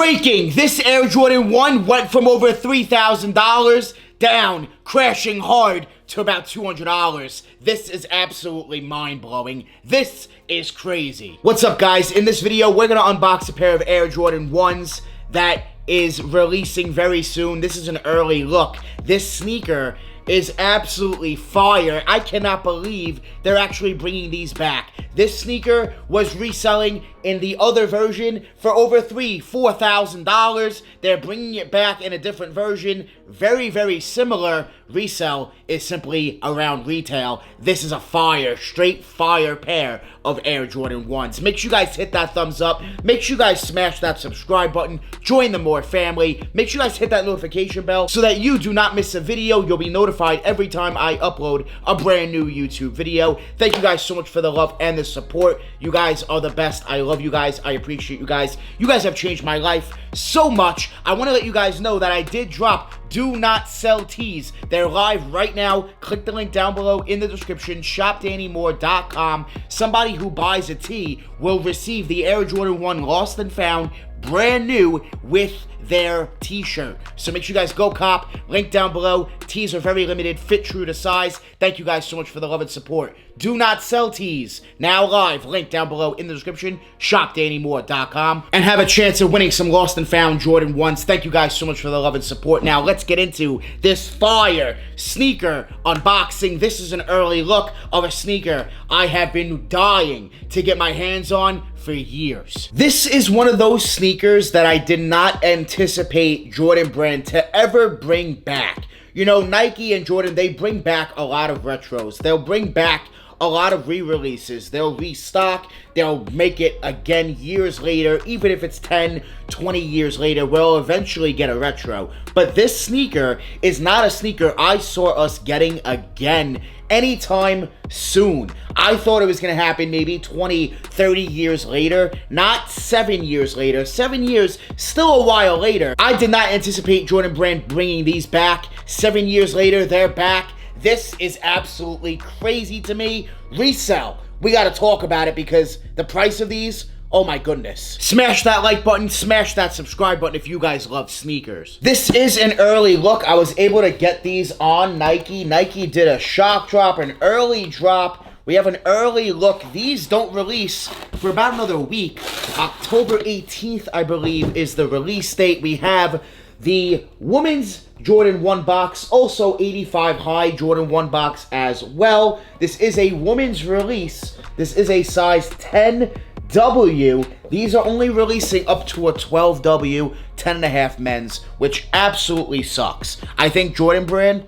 Breaking! This Air Jordan 1 went from over $3,000 down, crashing hard to about $200. This is absolutely mind-blowing. This is crazy. What's up, guys? In this video, we're gonna unbox a pair of Air Jordan 1s that is releasing very soon. This is an early look. This sneaker is absolutely fire. I cannot believe they're actually bringing these back. This sneaker was reselling in the other version for over $4,000. They're bringing it back in a different version. Very, very similar. Resell is simply around retail. This is a fire, straight fire pair of Air Jordan 1s. Make sure you guys hit that thumbs up. Make sure you guys smash that subscribe button. Join the More family. Make sure you guys hit that notification bell so that you do not miss a video. You'll be notified every time I upload a brand new YouTube video. Thank you guys so much for the love and the support. You guys are the best. I love you guys. I appreciate you guys. You guys have changed my life so much. I want to let you guys know that I did drop Do Not Sell tees. They're live right now. Click the link down below in the description. ShopDannyMoore.com. Somebody who buys a tee will receive the Air Jordan 1 Lost and Found brand new with their t-shirt. So make sure you guys go cop. Link down below. Tees are very limited, fit true to size. Thank you guys so much for the love and support. Do Not Sell tees, now live. Link down below in the description. ShopDannyMoore.com. And have a chance of winning some Lost and Found Jordan 1s. Thank you guys so much for the love and support. Now let's get into this fire sneaker unboxing. This is an early look of a sneaker I have been dying to get my hands on for years. This is one of those sneakers that I did not anticipate Jordan Brand to ever bring back. You know, Nike and Jordan, they bring back a lot of retros. They'll bring back a lot of re-releases. They'll restock. They'll make it again years later. Even if it's 10, 20 years later, we'll eventually get a retro. But this sneaker is not a sneaker I saw us getting again anytime soon. I thought it was going to happen maybe 20, 30 years later, not 7 years later. 7 years, still a while later. I did not anticipate Jordan Brand bringing these back. 7 years later, they're back. This is absolutely crazy to me. Resell. We got to talk about it because the price of these, oh my goodness. Smash that like button, smash that subscribe button if you guys love sneakers. This is an early look. I was able to get these on Nike. Nike did a shock drop, an early drop. We have an early look. These don't release for about another week. October 18th, I believe, is the release date. We have the women's Jordan 1 box, also 85 high Jordan 1 box as well. This is a women's release. This is a size 10W. These are only releasing up to a 12W, 10.5 men's, which absolutely sucks. I think Jordan Brand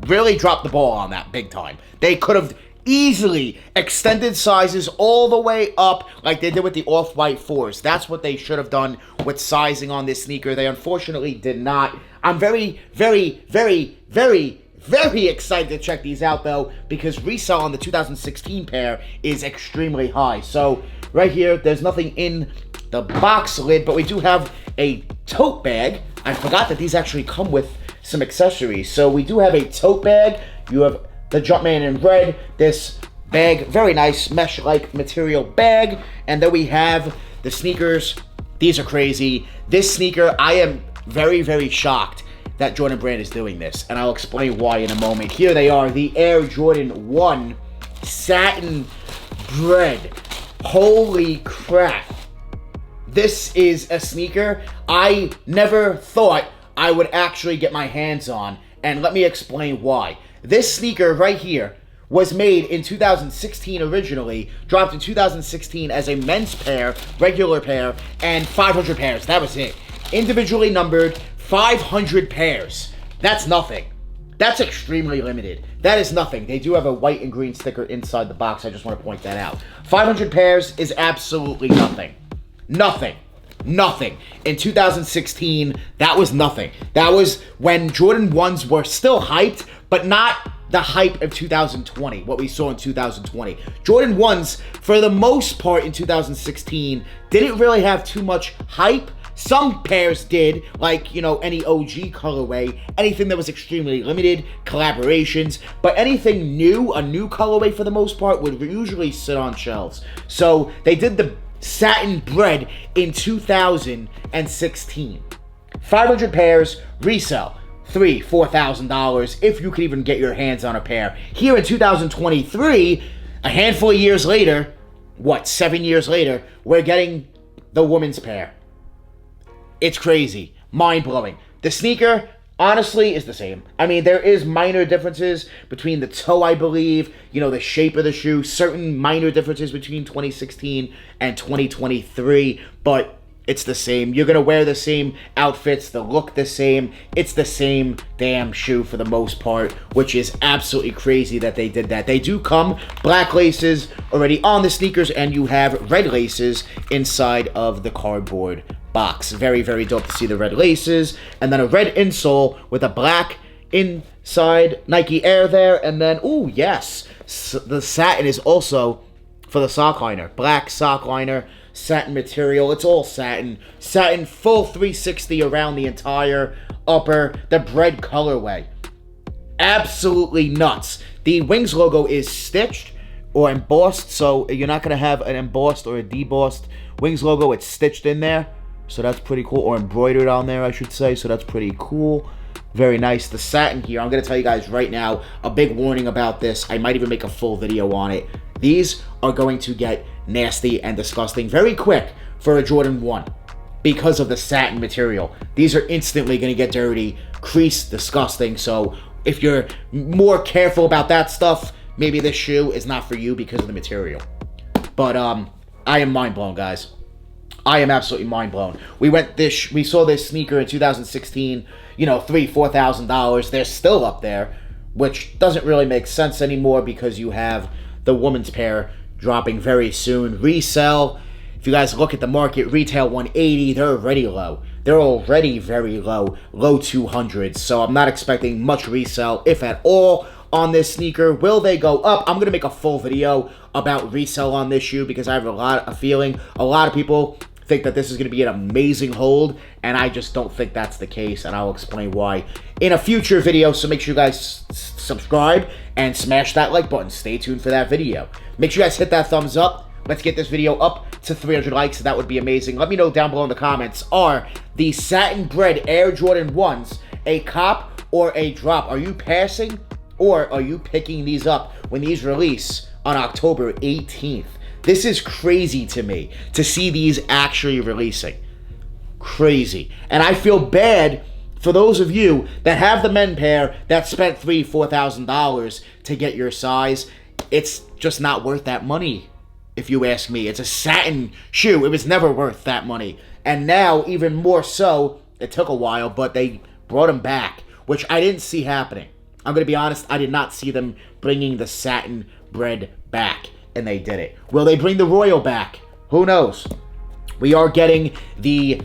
really dropped the ball on that big time. They could have easily extended sizes all the way up like they did with the Off-White 4s. That's what they should have done with sizing on this sneaker. They unfortunately did not. I'm very, very, very, very, very excited to check these out, though, because resale on the 2016 pair is extremely high. So right here, there's nothing in the box lid, but we do have a tote bag. I forgot that these actually come with some accessories. So we do have a tote bag. You have the Jumpman in red, this bag, very nice mesh-like material bag, and then we have the sneakers. These are crazy. This sneaker, I am very, very shocked that Jordan Brand is doing this, and I'll explain why in a moment. Here they are, the Air Jordan 1 Satin Bread. Holy crap. This is a sneaker I never thought I would actually get my hands on, and let me explain why. This sneaker right here was made in 2016 originally, dropped in 2016 as a men's pair, regular pair, and 500 pairs. That was it. Individually numbered, 500 pairs. That's nothing. That's extremely limited. That is nothing. They do have a white and green sticker inside the box. I just want to point that out. 500 pairs is absolutely nothing. Nothing. Nothing. In 2016, that was nothing. That was when Jordan 1s were still hyped, but not the hype of 2020, what we saw in 2020. Jordan 1s, for the most part in 2016, didn't really have too much hype. Some pairs did, like, you know, any OG colorway, anything that was extremely limited, collaborations, but anything new, a new colorway for the most part, would usually sit on shelves. So they did the satin bred in 2016. 500 pairs, resell $3,000-$4,000 if you could even get your hands on a pair. Here in 2023, a handful of years later, 7 years later, we're getting the women's pair. It's crazy. Mind-blowing. The sneaker, honestly, is the same. I mean, there is minor differences between the toe, I believe, the shape of the shoe, certain minor differences between 2016 and 2023, but it's the same. You're going to wear the same outfits, the look the same. It's the same damn shoe for the most part, which is absolutely crazy that they did that. They do come black laces already on the sneakers, and you have red laces inside of the cardboard box. Very, very dope to see the red laces, and then a red insole with a black inside Nike Air there, and then, ooh, yes, the satin is also for the sock liner. Black sock liner, satin material. It's all satin. Satin, full 360 around the entire upper. The bread colorway. Absolutely nuts. The Wings logo is stitched or embossed, so you're not going to have an embossed or a debossed Wings logo. It's stitched in there, so that's pretty cool. Or embroidered on there, I should say, so that's pretty cool. Very nice. The satin here, I'm going to tell you guys right now, a big warning about this. I might even make a full video on it. These are going to get nasty and disgusting very quick for a Jordan 1 because of the satin material. These are instantly going to get dirty, creased, disgusting. So if you're more careful about that stuff, maybe this shoe is not for you because of the material. But I am mind blown, guys. I am absolutely mind blown. We saw this sneaker in 2016, $3,000-$4,000. They're still up there, which doesn't really make sense anymore because you have the woman's pair dropping very soon. Resell, if you guys look at the market, retail 180, they're already low. They're already very low 200s. So I'm not expecting much resell, if at all, on this sneaker. Will they go up? I'm going to make a full video about resell on this shoe because I have a feeling a lot of people think that this is going to be an amazing hold, and I just don't think that's the case, and I'll explain why in a future video. So make sure you guys subscribe and smash that like button. Stay tuned for that video. Make sure you guys hit that thumbs up. Let's get this video up to 300 likes. That would be amazing. Let me know down below in the comments, are the satin bred Air Jordan 1s a cop or a drop? Are you passing or are you picking these up when these release on October 18th? This is crazy to me to see these actually releasing. Crazy. And I feel bad for those of you that have the men pair that spent $3,000-$4,000 to get your size. It's just not worth that money, if you ask me. It's a satin shoe. It was never worth that money. And now, even more so, it took a while, but they brought them back, which I didn't see happening. I'm going to be honest, I did not see them bringing the satin bread back. And they did it. Will they bring the Royal back? Who knows? We are getting the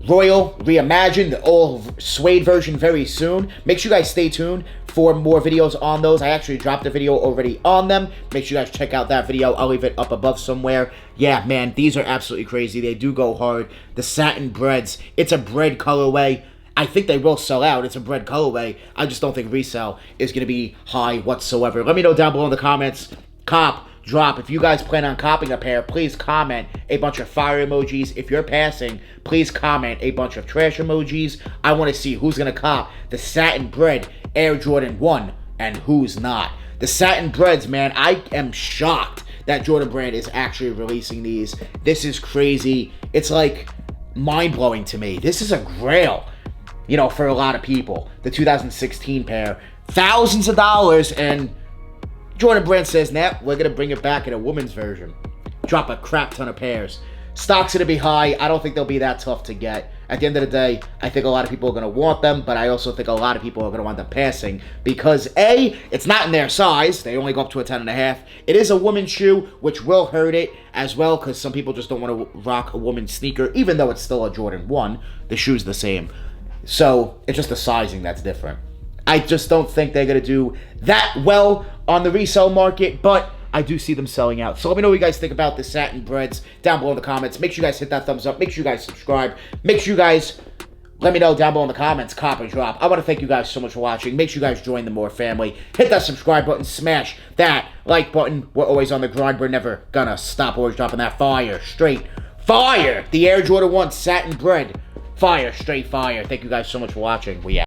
Royal reimagined, the all suede version very soon. Make sure you guys stay tuned for more videos on those. I actually dropped a video already on them. Make sure you guys check out that video. I'll leave it up above somewhere. Yeah, man, these are absolutely crazy. They do go hard. The satin breads, it's a bread colorway. I think they will sell out. It's a bread colorway. I just don't think resale is going to be high whatsoever. Let me know down below in the comments. Cop, drop. If you guys plan on copping a pair, please comment a bunch of fire emojis. If you're passing, please comment a bunch of trash emojis. I want to see who's going to cop the satin bred Air Jordan 1 and who's not. The satin breads, man, I am shocked that Jordan Brand is actually releasing these. This is crazy. It's like mind-blowing to me. This is a grail, for a lot of people. The 2016 pair, thousands of dollars, and Jordan Brand says, nah, we're going to bring it back in a woman's version. Drop a crap ton of pairs. Stock's going to be high. I don't think they'll be that tough to get. At the end of the day, I think a lot of people are going to want them, but I also think a lot of people are going to wind up passing because, A, it's not in their size. They only go up to a 10.5. It is a woman's shoe, which will hurt it as well because some people just don't want to rock a woman's sneaker, even though it's still a Jordan 1. The shoe's the same. So it's just the sizing that's different. I just don't think they're going to do that well on the resale market, but I do see them selling out. So let me know what you guys think about the satin breads down below in the comments. Make sure you guys hit that thumbs up. Make sure you guys subscribe. Make sure you guys Let me know down below in the comments, cop or drop. I want to thank you guys so much for watching. Make sure you guys join the More family. Hit that subscribe button, smash that like button. We're always on the grind. We're never gonna stop. Always dropping that fire, straight fire. The Air Jordan 1 satin bread, fire, straight fire. Thank you guys so much for watching. We out.